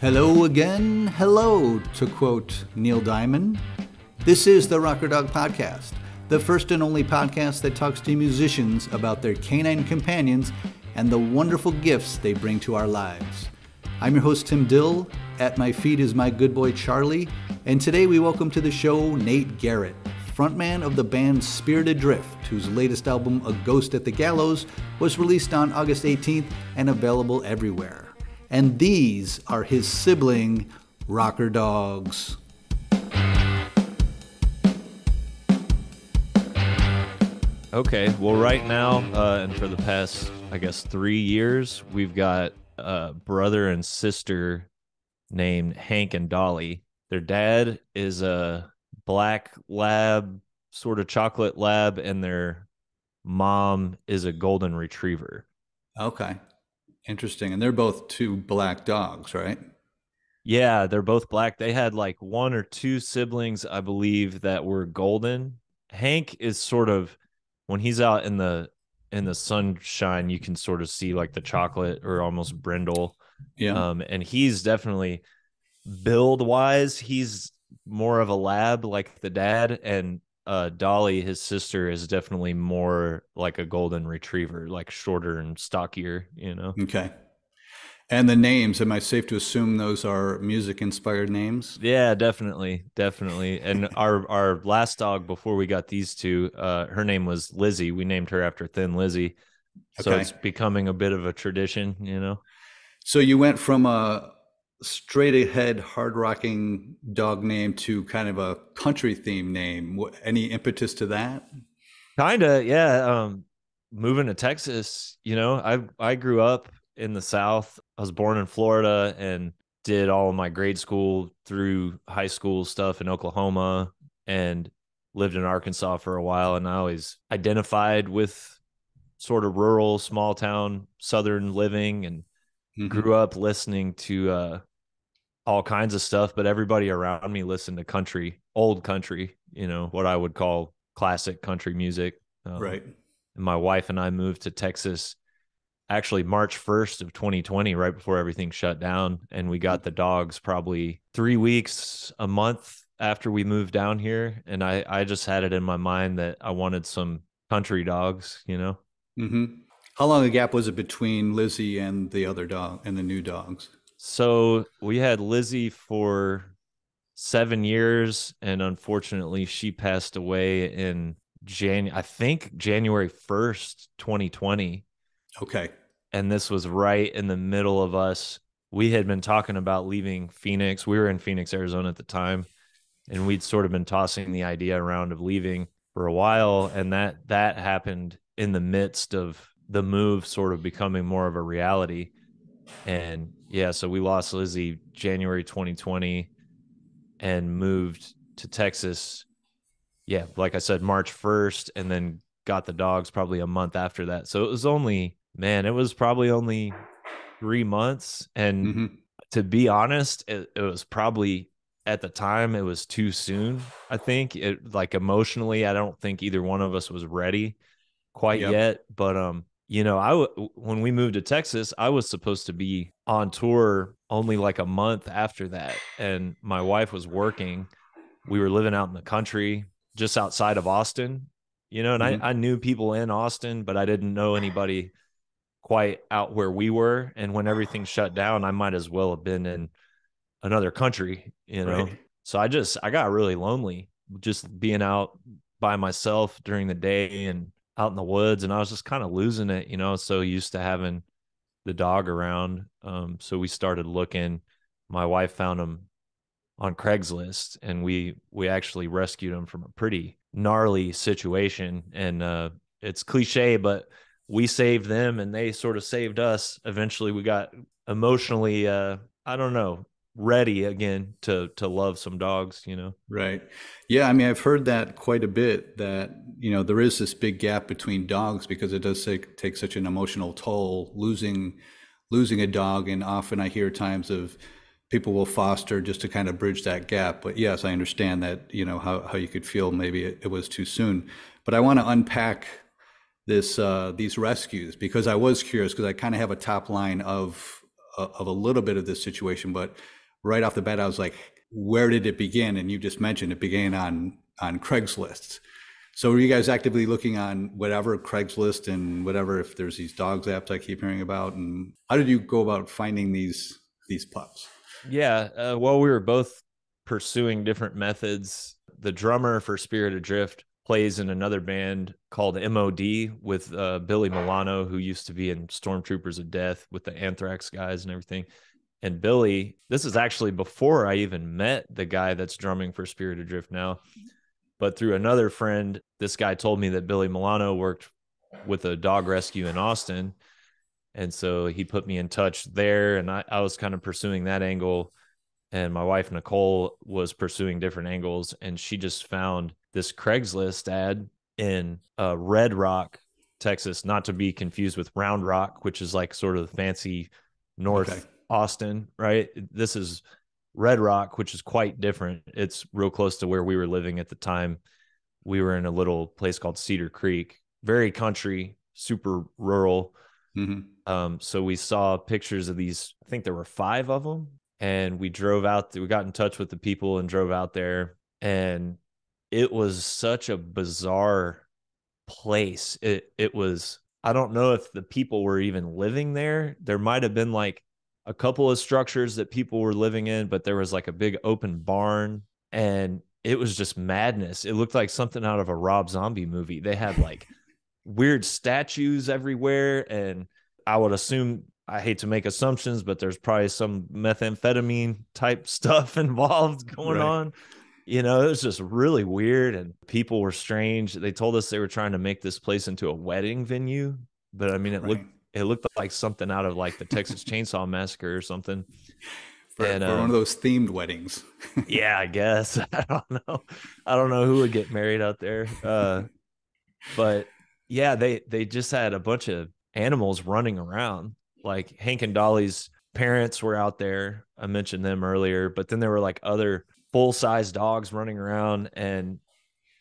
Hello again, hello, to quote Neil Diamond. This is the Rocker Dog Podcast, the first and only podcast that talks to musicians about their canine companions and the wonderful gifts they bring to our lives. I'm your host, Tim Dill. At my feet is my good boy, Charlie. And today we welcome to the show Nate Garrett, frontman of the band Spirit Adrift, whose latest album, A Ghost at the Gallows, was released on August 18th and available everywhere. And these are his sibling, Rocker Dogs. Okay, well, right now, and for the past, 3 years, we've got a brother and sister named Hank and Dolly. Their dad is a black lab, sort of chocolate lab, and their mom is a golden retriever. Okay, interesting. And they're both two black dogs, right? Yeah, they're both black. They had like one or two siblings, I believe, that were golden. Hank is sort of, when he's out in the sunshine, you can sort of see like the chocolate or almost brindle. Yeah. And he's definitely, build wise, he's more of a lab like the dad, and Dolly, his sister, is definitely more like a golden retriever, like shorter and stockier, Okay. And the names, am I safe to assume those are music-inspired names? Yeah, definitely. And our last dog before we got these two, her name was Lizzy. We named her after Thin Lizzy. So Okay. it's becoming a bit of a tradition. So you went from a straight-ahead, hard-rocking dog name to kind of a country-themed name. Any impetus to that? Kinda, yeah. Moving to Texas, I grew up in the South. I was born in Florida and did all of my grade school through high school stuff in Oklahoma and lived in Arkansas for a while. And I always identified with sort of rural, small town, Southern living, and grew up listening to all kinds of stuff. But everybody around me listened to country, old country, what I would call classic country music. Right. And my wife and I moved to Texas actually March 1st of 2020, right before everything shut down. And we got the dogs probably 3 weeks, a month after we moved down here. And I just had it in my mind that I wanted some country dogs, Mm-hmm. How long a gap was it between Lizzy and the other dog and the new dogs? So we had Lizzy for 7 years, and unfortunately she passed away in January 1st, 2020. Okay. And this was right in the middle of us. We had been talking about leaving Phoenix. We were in Phoenix, Arizona at the time, and we'd sort of been tossing the idea around of leaving for a while. And that happened in the midst of the move sort of becoming more of a reality. And yeah, so we lost Lizzy January 2020 and moved to Texas. Yeah, like I said, March 1st, and then got the dogs probably a month after that. So it was probably only 3 months. And to be honest, it was probably, at the time, it was too soon. I think it, like, emotionally, I don't think either one of us was ready quite yet. But when we moved to Texas, I was supposed to be on tour only like a month after that, and my wife was working. We were living out in the country just outside of Austin, and I knew people in Austin, but I didn't know anybody quite out where we were. And when everything shut down, I might as well have been in another country, Right. So I got really lonely just being out by myself during the day and out in the woods. And I was just kind of losing it, so used to having the dog around. So we started looking. My wife found him on Craigslist, and we actually rescued him from a pretty gnarly situation. And it's cliche, but we saved them and they sort of saved us. Eventually we got emotionally ready again to love some dogs. Right. Yeah. I mean, I've heard that quite a bit, that, there is this big gap between dogs because it does take such an emotional toll losing a dog. And often I hear times of people will foster just to kind of bridge that gap. But yes, I understand that, how you could feel maybe it was too soon. But I want to unpack these rescues, because I was curious, because I kind of have a top line of of a little bit of this situation, but right off the bat, I was like, where did it begin? And you just mentioned it began on Craigslist. So were you guys actively looking on whatever Craigslist and whatever, if there's these dogs apps I keep hearing about, and how did you go about finding these pups? Yeah. Well, we were both pursuing different methods. The drummer for Spirit Adrift plays in another band called MOD with Billy Milano, who used to be in Stormtroopers of Death with the Anthrax guys and everything. And Billy, this is actually before I even met the guy that's drumming for Spirit Adrift now. But through another friend, this guy told me that Billy Milano worked with a dog rescue in Austin. And so he put me in touch there, and I was kind of pursuing that angle. And my wife, Nicole, was pursuing different angles. And she just found this Craigslist ad in Red Rock, Texas, not to be confused with Round Rock, which is like sort of the fancy North Austin, right? This is Red Rock, which is quite different. It's real close to where we were living at the time. We were in a little place called Cedar Creek, very country, super rural. So we saw pictures of these. I think there were 5 of them, and we drove out. We got in touch with the people and drove out there, and it was such a bizarre place. It was. I don't know if the people were even living there. There might have been like a couple of structures that people were living in, but there was like a big open barn, and it was just madness. It looked like something out of a Rob Zombie movie. They had like weird statues everywhere, and I would assume, I hate to make assumptions, but there's probably some methamphetamine type stuff involved going on. You know, it was just really weird, and people were strange. They told us they were trying to make this place into a wedding venue, but I mean, it looked like something out of like the Texas Chainsaw Massacre or something. For one of those themed weddings. Yeah, I guess. I don't know who would get married out there. But yeah, they just had a bunch of animals running around. Like Hank and Dolly's parents were out there. I mentioned them earlier, but then there were like other full-size dogs running around, and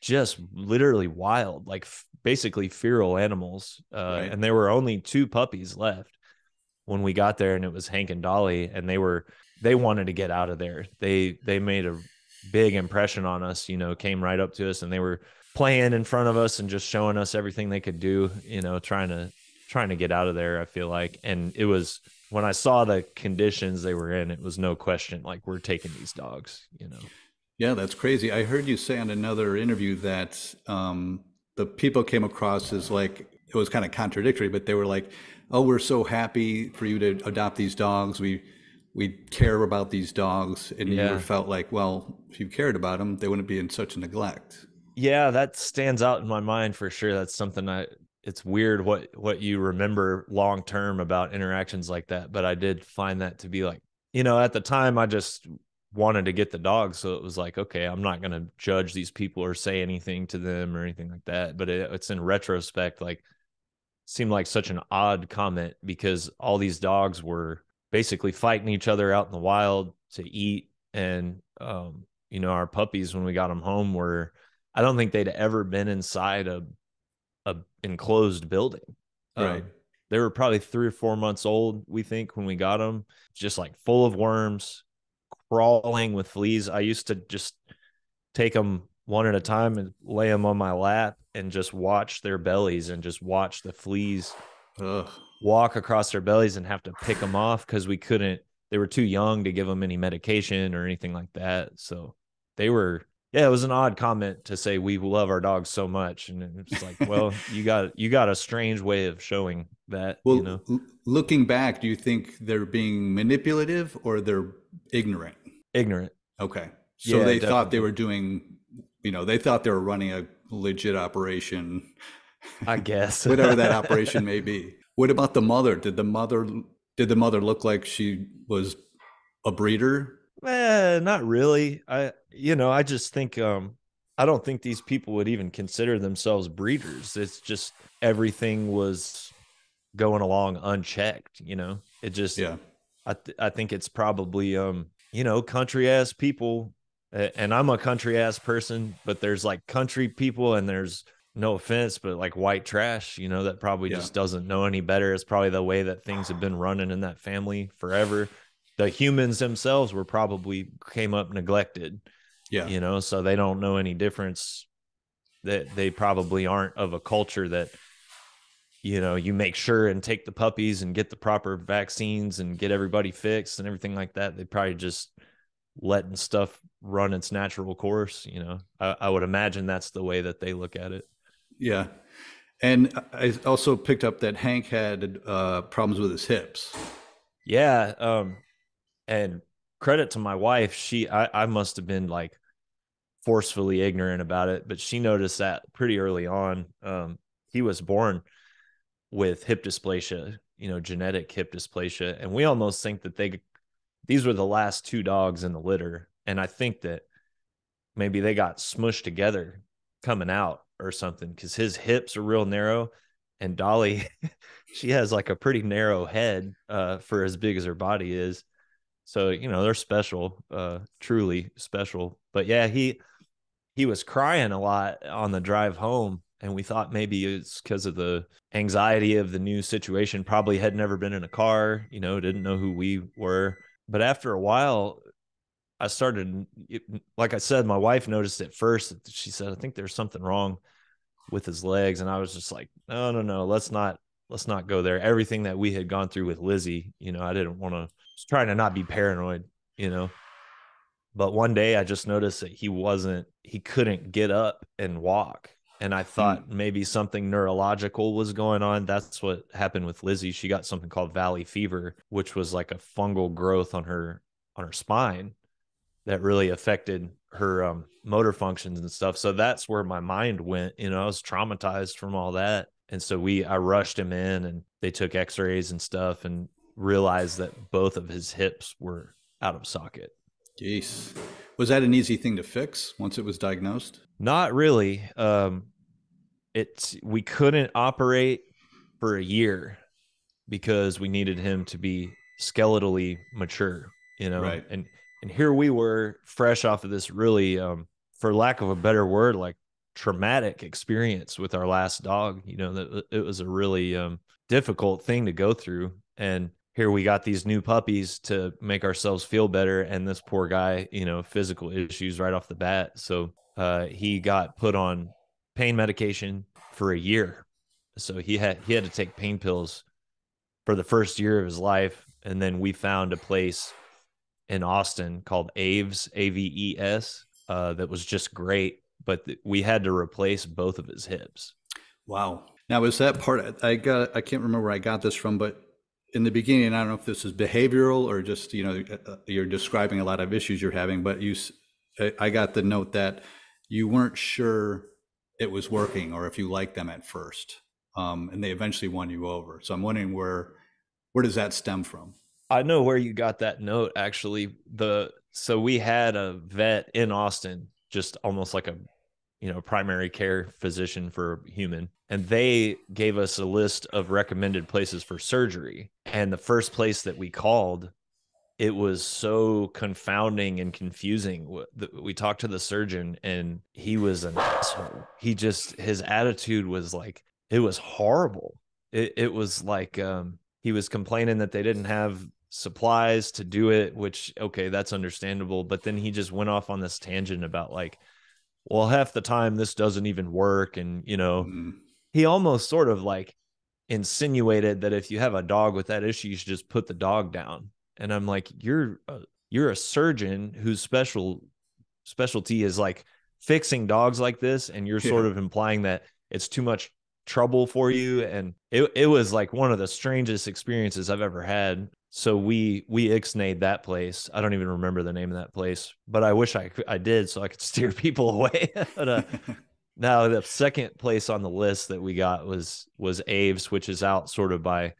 just literally wild, like basically feral animals. And there were only 2 puppies left when we got there, and it was Hank and Dolly, and they wanted to get out of there. They made a big impression on us, you know, came right up to us, and they were playing in front of us and just showing us everything they could do, you know, trying to get out of there, I feel like. And it was, when I saw the conditions they were in, it was no question, like, we're taking these dogs, you know. Yeah, that's crazy. I heard you say on another interview that the people came across as like, it was kind of contradictory, but they were like, oh, we're so happy for you to adopt these dogs. We care about these dogs. And you felt like, well, if you cared about them, they wouldn't be in such neglect. Yeah, that stands out in my mind for sure. That's something it's weird what you remember long term about interactions like that. But I did find that to be like, you know, at the time I just wanted to get the dogs. So it was like, okay, I'm not going to judge these people or say anything to them or anything like that. But it's in retrospect, like, seemed like such an odd comment, because all these dogs were basically fighting each other out in the wild to eat. And, you know, our puppies, when we got them home, I don't think they'd ever been inside a enclosed building. Right. They were probably 3 or 4 months old, we think, when we got them, just like full of worms, crawling with fleas. I used to just take them one at a time and lay them on my lap and just watch their bellies and just watch the fleas walk across their bellies, and have to pick them off because they were too young to give them any medication or anything like that. So it was an odd comment to say we love our dogs so much. And it's like, well, you got a strange way of showing that, well, you know. Looking back, do you think they're being manipulative or they're ignorant? Ignorant. Okay. So they thought they were doing, you know, they thought they were running a legit operation, I guess. Whatever that operation may be. What about the mother? Did the mother look like she was a breeder? Not really. I just think I don't think these people would even consider themselves breeders. It's just everything was going along unchecked, you know. It just I think it's probably you know, country ass people, and I'm a country ass person, but there's like country people and there's no offense, but like white trash, that probably Yeah. just doesn't know any better. It's probably the way that things have been running in that family forever. The humans themselves were probably came up neglected, Yeah. so they don't know any difference. That they probably aren't of a culture that, you make sure and take the puppies and get the proper vaccines and get everybody fixed and everything like that. They probably just letting stuff run its natural course. I would imagine that's the way that they look at it. Yeah. And I also picked up that Hank had problems with his hips. Yeah. And credit to my wife. I must have been like forcefully ignorant about it, but she noticed that pretty early on. He was born with hip dysplasia, genetic hip dysplasia. And we almost think that these were the last two dogs in the litter. And I think that maybe they got smushed together coming out or something, because his hips are real narrow, and Dolly, she has like a pretty narrow head for as big as her body is. So, they're special, truly special. But yeah, he was crying a lot on the drive home, and we thought maybe it's because of the anxiety of the new situation. Probably had never been in a car, didn't know who we were. But after a while, I started, like I said, my wife noticed it first. She said, I think there's something wrong with his legs. And I was just like, no, let's not go there. Everything that we had gone through with Lizzy, I didn't want to, was trying to not be paranoid, you know. But one day I just noticed that he couldn't get up and walk. And I thought maybe something neurological was going on. That's what happened with Lizzy. She got something called valley fever, which was like a fungal growth on her spine that really affected her motor functions and stuff. So that's where my mind went. I was traumatized from all that. And so I rushed him in, and they took x-rays and stuff and realized that both of his hips were out of socket. Jeez. Was that an easy thing to fix once it was diagnosed? Not really. We couldn't operate for a year because we needed him to be skeletally mature, Right. and here we were fresh off of this really, for lack of a better word, like traumatic experience with our last dog. That it was a really difficult thing to go through. And here we got these new puppies to make ourselves feel better. And this poor guy, physical issues right off the bat. So he got put on pain medication for a year. So he had to take pain pills for the first year of his life. And then we found a place in Austin called Aves, Aves, that was just great. But we had to replace both of his hips. Wow. Now, is that part, I can't remember where I got this from, but in the beginning, I don't know if this is behavioral or just, you're describing a lot of issues you're having, but I got the note that you weren't sure it was working or if you liked them at first. And they eventually won you over. So I'm wondering where does that stem from? I know where you got that note, actually. So we had a vet in Austin, just almost like a primary care physician for human, and they gave us a list of recommended places for surgery. And the first place that we called, it was so confounding and confusing. We talked to the surgeon, and he was an asshole. His attitude was like, it was horrible. It was like, he was complaining that they didn't have supplies to do it, which, okay, that's understandable. But then he just went off on this tangent about like, well, half the time this doesn't even work. And, he almost sort of like insinuated that if you have a dog with that issue, you should just put the dog down. And I'm like, you're a surgeon whose specialty is like fixing dogs like this. And you're sort Yeah. of implying that it's too much trouble for you. And it was like one of the strangest experiences I've ever had. So we ixnayed that place. I don't even remember the name of that place, but I wish I did, so I could steer people away. But now the second place on the list that we got was Aves, which is out sort of by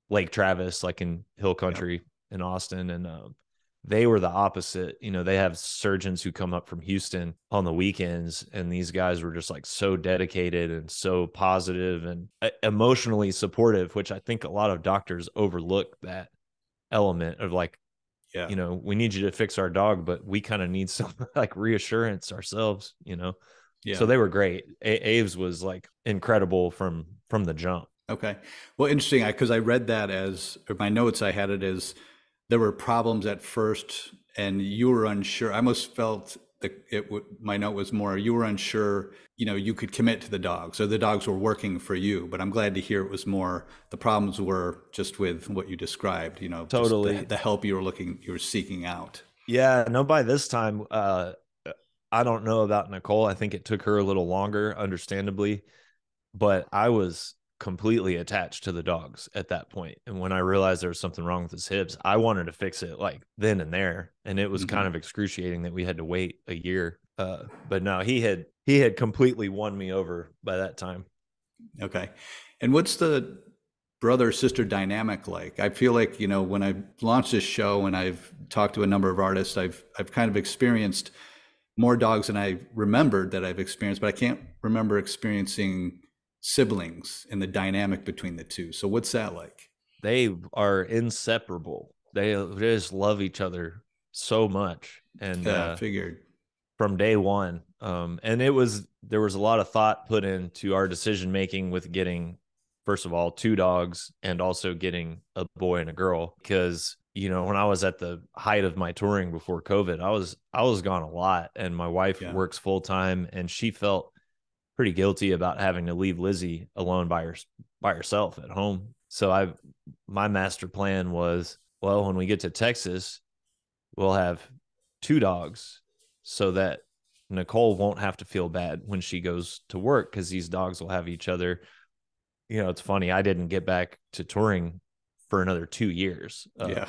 Lake Travis, like in Hill Country. Yep. In Austin. And they were the opposite. They have surgeons who come up from Houston on the weekends, and these guys were just like so dedicated and so positive and emotionally supportive, which I think a lot of doctors overlook that element of like, we need you to fix our dog, but we kind of need some like reassurance ourselves. Yeah. So they were great. Aves was like incredible from the jump. Okay. Well, interesting. Because I read that as, or my notes, I had it as there were problems at first, and you were unsure. I almost felt that my note was more you were unsure. You could commit to the dogs, so the dogs were working for you. But I'm glad to hear it was more the problems were just with what you described. Just Totally. the help you were seeking out. Yeah, no, by this time, I don't know about Nicole. I think it took her a little longer, understandably, but I was completely attached to the dogs at that point. And when I realized there was something wrong with his hips, I wanted to fix it like then and there. And it was Hmm. kind of excruciating that we had to wait a year. But no, he had completely won me over by that time. Okay. And what's the brother sister dynamic like? I feel like, when I launched this show and I've talked to a number of artists, I've kind of experienced more dogs than I remembered that I've experienced, but I can't remember experiencing siblings and the dynamic between the two. So what's that like? They are inseparable. They just love each other so much. And Yeah, I figured. from day one. And there was a lot of thought put into our decision making with getting, first of all, two dogs and also getting a boy and a girl. Because, when I was at the height of my touring before COVID, I was gone a lot, and my wife Yeah. works full time, and she felt pretty guilty about having to leave Lizzy alone by herself at home. So my master plan was, well, when we get to Texas, we'll have two dogs so that Nicole won't have to feel bad when she goes to work, because these dogs will have each other. It's funny. I didn't get back to touring for another 2 years. Yeah.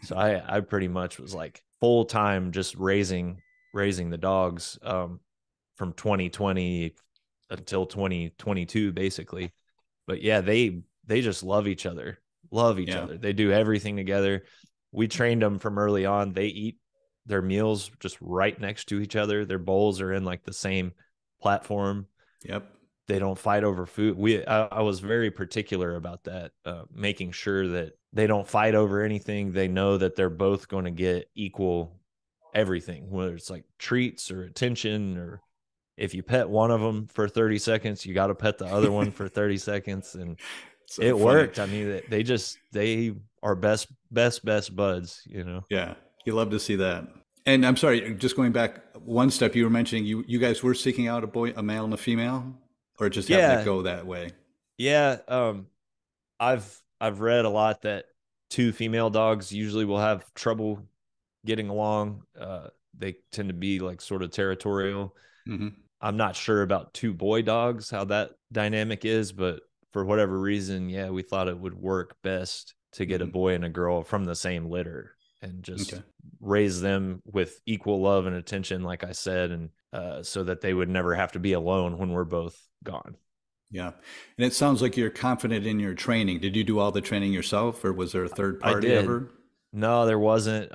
So I pretty much was like full time just raising the dogs from 2020 until 2022, basically. But yeah, they just love each other, love each Yeah. other. They do everything together. We trained them from early on. They eat their meals just right next to each other. Their bowls are in like the same platform. Yep. They don't fight over food. I was very particular about that, making sure that they don't fight over anything. They know that they're both going to get equal everything, whether it's like treats or attention, or if you pet one of them for 30 seconds, you got to pet the other one for 30 seconds. And So it funny. worked. I mean, they are best buds. Yeah. You love to see that. And I'm sorry, just going back one step, you were mentioning you guys were seeking out a male and a female, or it just happened to Yeah. go that way? Yeah. I've read a lot that two female dogs usually will have trouble getting along. They tend to be like sort of territorial. Hmm. I'm not sure about two boy dogs, how that dynamic is, but for whatever reason, yeah, we thought it would work best to get a Hmm. boy and a girl from the same litter and just Okay. raise them with equal love and attention, like I said, and so that they would never have to be alone when we're both gone. Yeah. And it sounds like you're confident in your training. Did you do all the training yourself, or was there a third I party did. ever? No, there wasn't.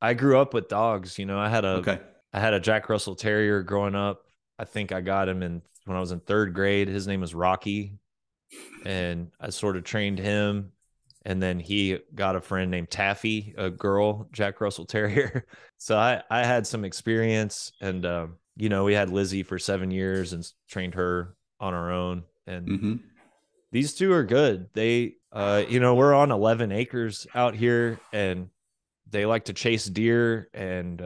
I grew up with dogs. Okay. I had a Jack Russell Terrier growing up. I think I got him in when I was in third grade. His name was Rocky, and I sort of trained him. And then he got a friend named Taffy, a girl Jack Russell Terrier. So I had some experience, and we had Lizzy for 7 years and trained her on our own. And Hmm. these two are good. We're on 11 acres out here, and they like to chase deer and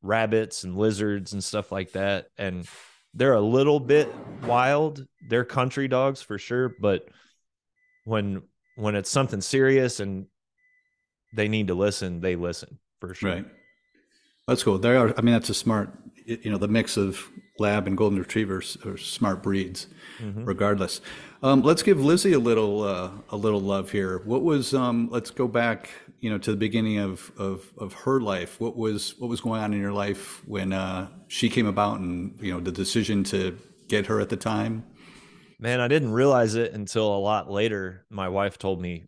rabbits and lizards and stuff like that. And they're a little bit wild. They're country dogs for sure, but when when it's something serious and they need to listen, they listen for sure. Right. That's cool. They are. I mean, that's a smart. The mix of lab and golden retrievers are smart breeds, Mm-hmm. regardless. Let's give Lizzy a little love here. What was? Let's go back. To the beginning of her life. What was going on in your life when she came about, and the decision to get her at the time. Man, I didn't realize it until a lot later. My wife told me,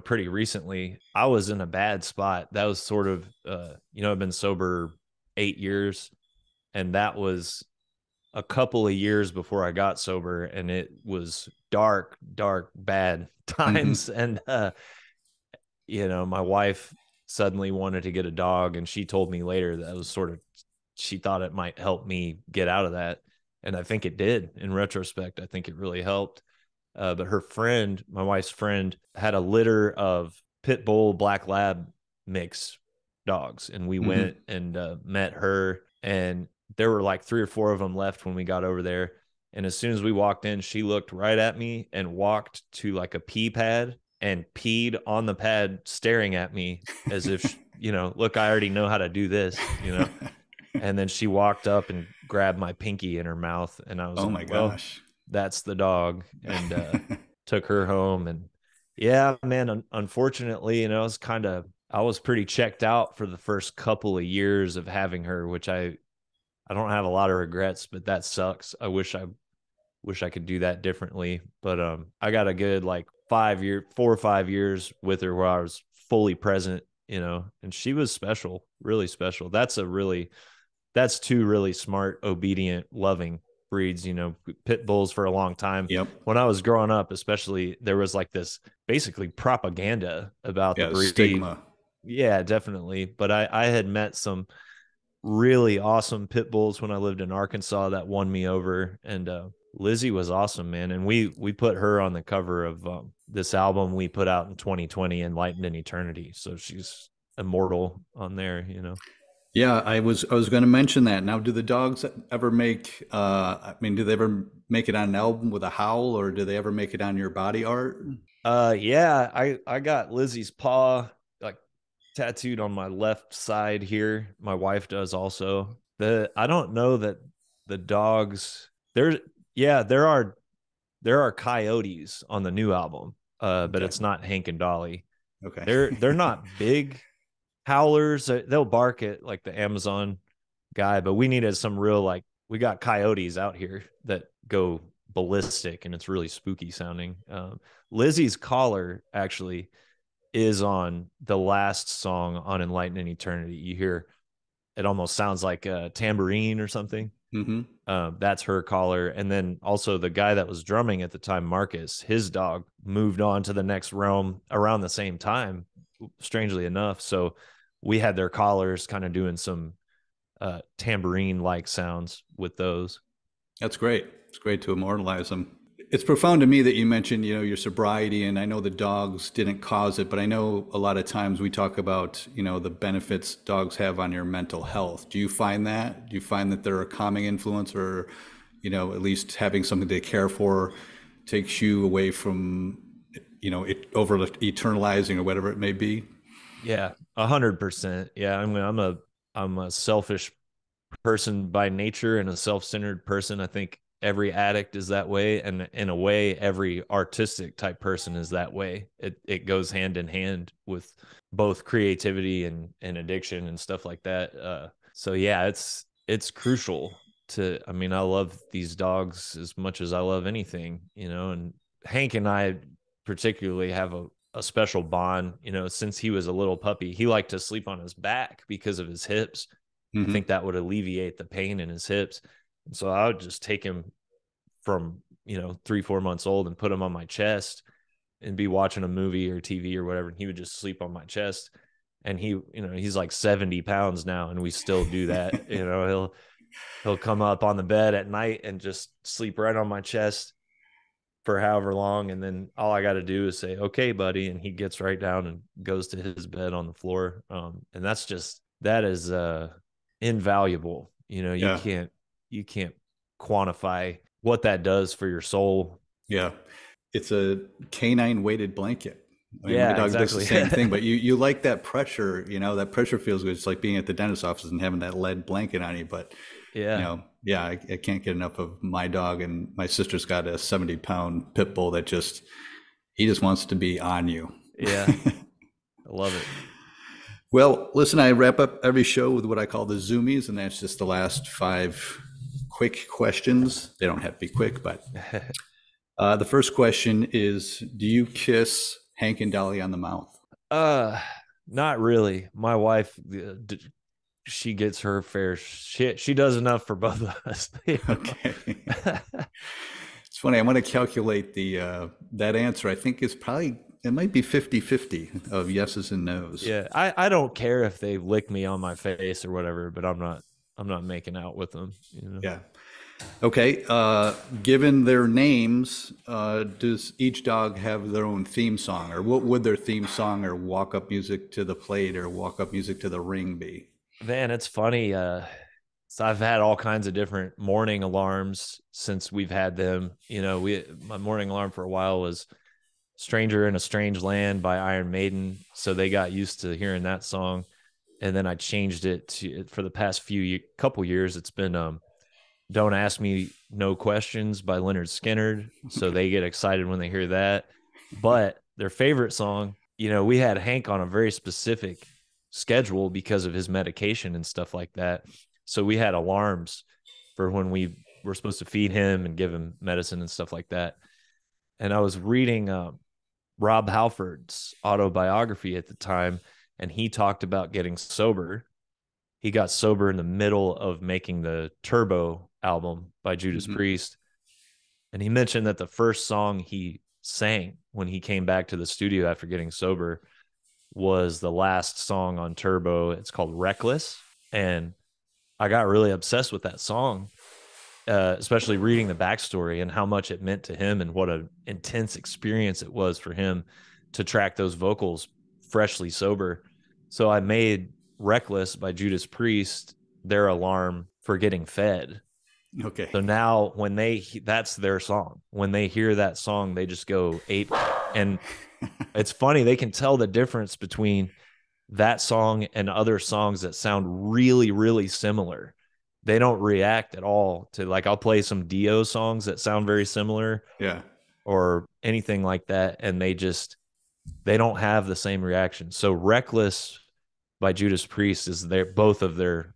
pretty recently, I was in a bad spot. That was sort of, I've been sober 8 years, and that was a couple of years before I got sober, and it was dark, dark, bad Hmm. times. And, my wife suddenly wanted to get a dog, and she told me later that was sort of, she thought it might help me get out of that. And I think it did. In retrospect, I think it really helped. But her friend, my wife's friend, had a litter of pit bull black lab mix dogs, and we Mm-hmm. went and met her, and there were like 3 or 4 of them left when we got over there. And as soon as we walked in, she looked right at me and walked to like a pee pad and peed on the pad, staring at me as if, look, I already know how to do this. And then she walked up and grabbed my pinky in her mouth, and I was Oh like, my well, gosh. that's the dog. And took her home. And yeah, man, unfortunately, I was pretty checked out for the first couple of years of having her, which I don't have a lot of regrets, but that sucks. I wish I could do that differently. But I got a good like 4 or 5 years with her where I was fully present, and she was special, really special. That's 2 really smart, obedient, loving breeds, pit bulls for a long time. Yep. When I was growing up, especially, there was like this basically propaganda about the Yeah, breed. stigma. Yeah, definitely. But I had met some really awesome pit bulls when I lived in Arkansas that won me over. And Lizzy was awesome, man. And we put her on the cover of this album we put out in 2020, Enlightened in Eternity. So she's immortal on there. Yeah, I was going to mention that. Now, do the dogs ever make? I mean, do they ever make it on an album with a howl, or do they ever make it on your body art? Yeah, I got Lizzie's paw like tattooed on my left side here. My wife does also. I don't know that the dogs there's yeah, there are coyotes on the new album. But Okay. it's not Hank and Dolly. Okay. They're not big howlers. They'll bark at like the Amazon guy, but we needed some real, like, we got coyotes out here that go ballistic, and it's really spooky sounding. Lizzie's collar actually is on the last song on Enlighten in Eternity. You hear it almost sounds like a tambourine or something. Mm-hmm. That's her collar. And then also the guy that was drumming at the time, Marcus, his dog moved on to the next realm around the same time, strangely enough. So we had their collars kind of doing some tambourine like sounds with those. That's great. It's great to immortalize them. It's profound to me that you mentioned, your sobriety, and I know the dogs didn't cause it, but I know a lot of times we talk about, the benefits dogs have on your mental health. Do you find that? Do you find that they're a calming influence, or, at least having something to care for takes you away from, over eternalizing or whatever it may be? Yeah, 100%. Yeah, I'm a selfish person by nature and a self-centered person. I think every addict is that way, and in a way every artistic type person is that way. It goes hand in hand with both creativity and addiction and stuff like that. So yeah, it's crucial to, I mean, I love these dogs as much as I love anything, and Hank and I particularly have a special bond. Since he was a little puppy, he liked to sleep on his back because of his hips. I Mm-hmm. think that would alleviate the pain in his hips. And so I would just take him from, 3, 4 months old and put him on my chest and be watching a movie or TV or whatever. And he would just sleep on my chest. And he's like 70 pounds now, and we still do that. He'll come up on the bed at night and just sleep right on my chest for however long. And then all I got to do is say, okay, buddy. And he gets right down and goes to his bed on the floor. And that is invaluable. You Yeah. can't quantify what that does for your soul. Yeah. It's a canine weighted blanket. I mean, my Yeah, dog does the exactly. same thing, but you like that pressure, that pressure feels good. It's like being at the dentist office and having that lead blanket on you. But, Yeah. yeah, I can't get enough of my dog. And my sister's got a 70-pound pit bull that he just wants to be on you. Yeah. I love it. Well, listen, I wrap up every show with what I call the zoomies, and that's just the last 5 quick questions. They don't have to be quick, but the first question is, do you kiss Hank and Dolly on the mouth? Not really. My wife, she gets her fair shit. She does enough for both of us. Okay. It's funny. I want to calculate that answer. I think it might be 50-50 of yeses and nos. Yeah. I don't care if they lick me on my face or whatever, but I'm not making out with them. Yeah. Okay. Given their names, does each dog have their own theme song, or what would their theme song or walk up music to the plate or walk up music to the ring be? Man, it's funny. So I've had all kinds of different morning alarms since we've had them. My morning alarm for a while was Stranger in a Strange Land by Iron Maiden. So they got used to hearing that song. And then I changed it to, for the past couple years, it's been Don't Ask Me No Questions by Leonard Skinner. So Okay. they get excited when they hear that. But their favorite song, we had Hank on a very specific schedule because of his medication and stuff like that. So we had alarms for when we were supposed to feed him and give him medicine and stuff like that. And I was reading Rob Halford's autobiography at the time, and he talked about getting sober. He got sober in the middle of making the Turbo album by Judas Hmm. Priest. And he mentioned that the first song he sang when he came back to the studio after getting sober was the last song on Turbo. It's called Reckless. And I got really obsessed with that song, especially reading the backstory and how much it meant to him and what an intense experience it was for him to track those vocals freshly sober. So I made Reckless by Judas Priest their alarm for getting fed. Okay. So now that's their song. When they hear that song, they just go ape. And it's funny, they can tell the difference between that song and other songs that sound really, really similar. They don't react at all to, like, I'll play some Dio songs that sound very similar Yeah. or anything like that, and they don't have the same reaction. So Reckless by Judas Priest is both of their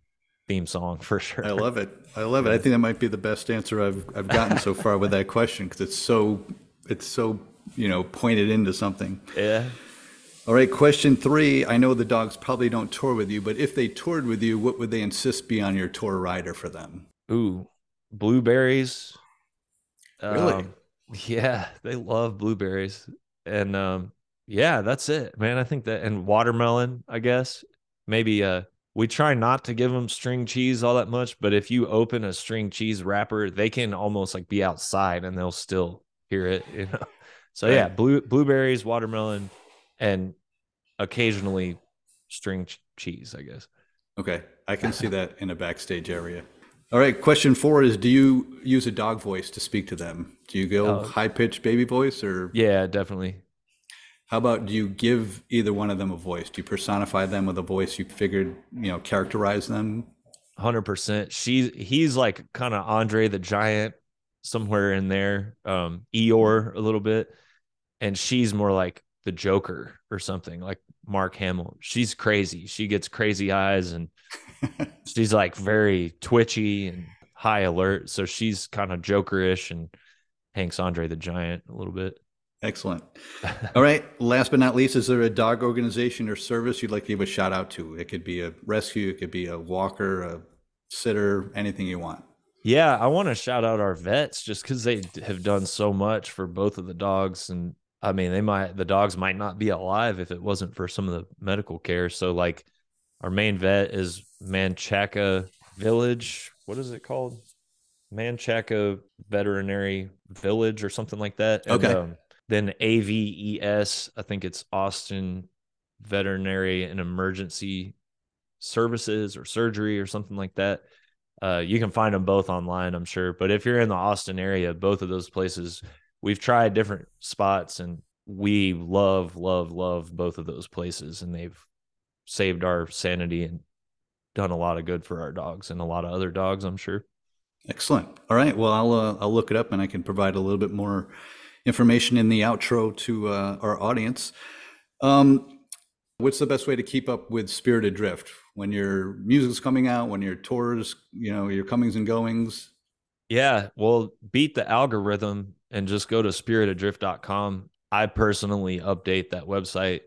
theme song for I sure. love it. I love it. I Yeah. think that might be the best answer I've gotten so far with that question because it's so pointed into something. Yeah. All right, question three. I know the dogs probably don't tour with you, but if they toured with you, what would they insist be on your tour rider for them? Ooh, blueberries. Really? Um, yeah, they love blueberries. And yeah, that's it, man. I think that, and watermelon, I guess. Maybe we try not to give them string cheese all that much, but if you open a string cheese wrapper, they can almost like be outside and they'll still hear it. So Right. yeah, blueberries, watermelon, and occasionally string cheese, I guess. Okay. I can see that in a backstage area. All right, question four is do you use a dog voice to speak to them? Do you go Uh, high pitched baby voice or yeah, definitely. how about do you give either one of them a voice? Do you personify them with a voice you figured, characterize them? 100%. He's like kind of Andre the Giant, somewhere in there, Eeyore a little bit, and she's more like the Joker or something, like Mark Hamill. She's crazy. She gets crazy eyes, and she's like very twitchy and high alert. So she's kind of Jokerish, and Hank's Andre the Giant a little bit. Excellent. All right. Last but not least, is there a dog organization or service you'd like to give a shout out to? It could be a rescue, it could be a walker, a sitter, anything you want. Yeah, I want to shout out our vets just because they have done so much for both of the dogs. And I mean, the dogs might not be alive if it wasn't for some of the medical care. So, like, our main vet is Manchaca Village. What is it called? Manchaca Veterinary Village or something like that. And Okay. then AVES, I think it's Austin Veterinary and Emergency Services or Surgery or something like that. You can find them both online, I'm sure. But if you're in the Austin area, both of those places, we've tried different spots, and we love, love, love both of those places. And they've saved our sanity and done a lot of good for our dogs and a lot of other dogs, I'm sure. Excellent. All right. Well, I'll look it up and I can provide a little bit more information in the outro to our audience. Um, what's the best way to keep up with Spirit Adrift when your music's coming out, when your tours, your comings and goings? Yeah, well, beat the algorithm and just go to spiritadrift.com. I personally update that website.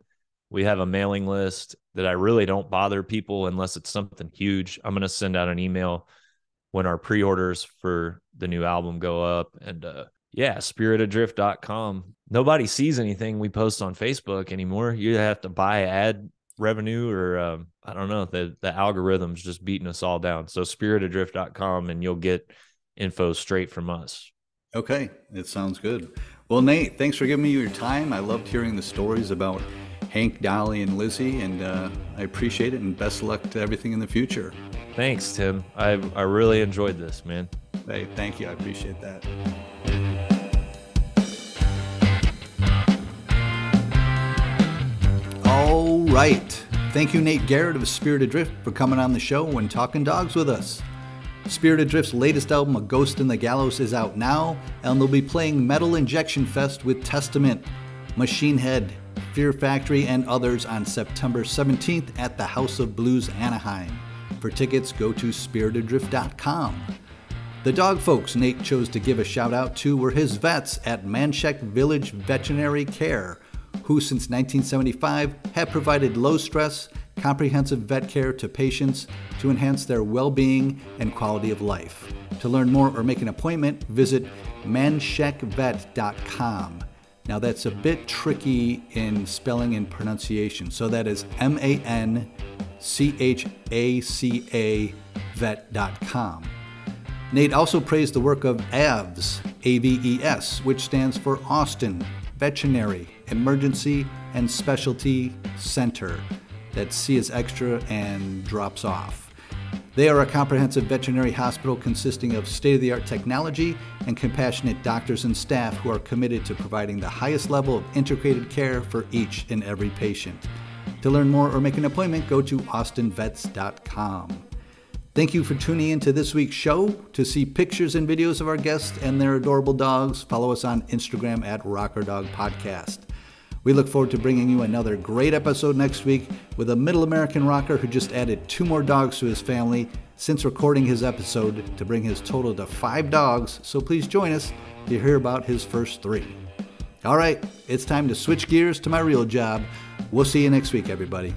We have a mailing list that I really don't bother people unless it's something huge. I'm going to send out an email when our pre-orders for the new album go up. And yeah, spiritadrift.com. Nobody sees anything we post on Facebook anymore. You have to buy ad revenue, or I don't know. The algorithm's just beating us all down. So spiritadrift.com, and you'll get info straight from us. Okay, it sounds good. Well, Nate, thanks for giving me your time. I loved hearing the stories about Hank, Dolly, and Lizzy, and I appreciate it, and best of luck to everything in the future. Thanks, Tim. I really enjoyed this, man. Hey, thank you. I appreciate that. All right. Thank you, Nate Garrett of Spirit Adrift, for coming on the show and talking dogs with us. Spirit Adrift's latest album, A Ghost in the Gallows, is out now, and they'll be playing Metal Injection Fest with Testament, Machine Head, Fear Factory, and others on September 17th at the House of Blues, Anaheim. For tickets, go to spiritadrift.com. The dog folks Nate chose to give a shout out to were his vets at Manshek Village Veterinary Care, who since 1975 have provided low-stress, comprehensive vet care to patients to enhance their well-being and quality of life. To learn more or make an appointment, visit manshekvet.com. Now that's a bit tricky in spelling and pronunciation, so that is MANCHACA vet.com. Nate also praised the work of AVES, AVES, which stands for Austin Veterinary Emergency and Specialty Center. That C is extra and drops off. They are a comprehensive veterinary hospital consisting of state-of-the-art technology and compassionate doctors and staff who are committed to providing the highest level of integrated care for each and every patient. To learn more or make an appointment, go to austinvets.com. Thank you for tuning in to this week's show. To see pictures and videos of our guests and their adorable dogs, follow us on Instagram at Rocker Dog Podcast. We look forward to bringing you another great episode next week with a Middle American rocker who just added 2 more dogs to his family since recording his episode to bring his total to 5 dogs, so please join us to hear about his first 3. All right, it's time to switch gears to my real job. We'll see you next week, everybody.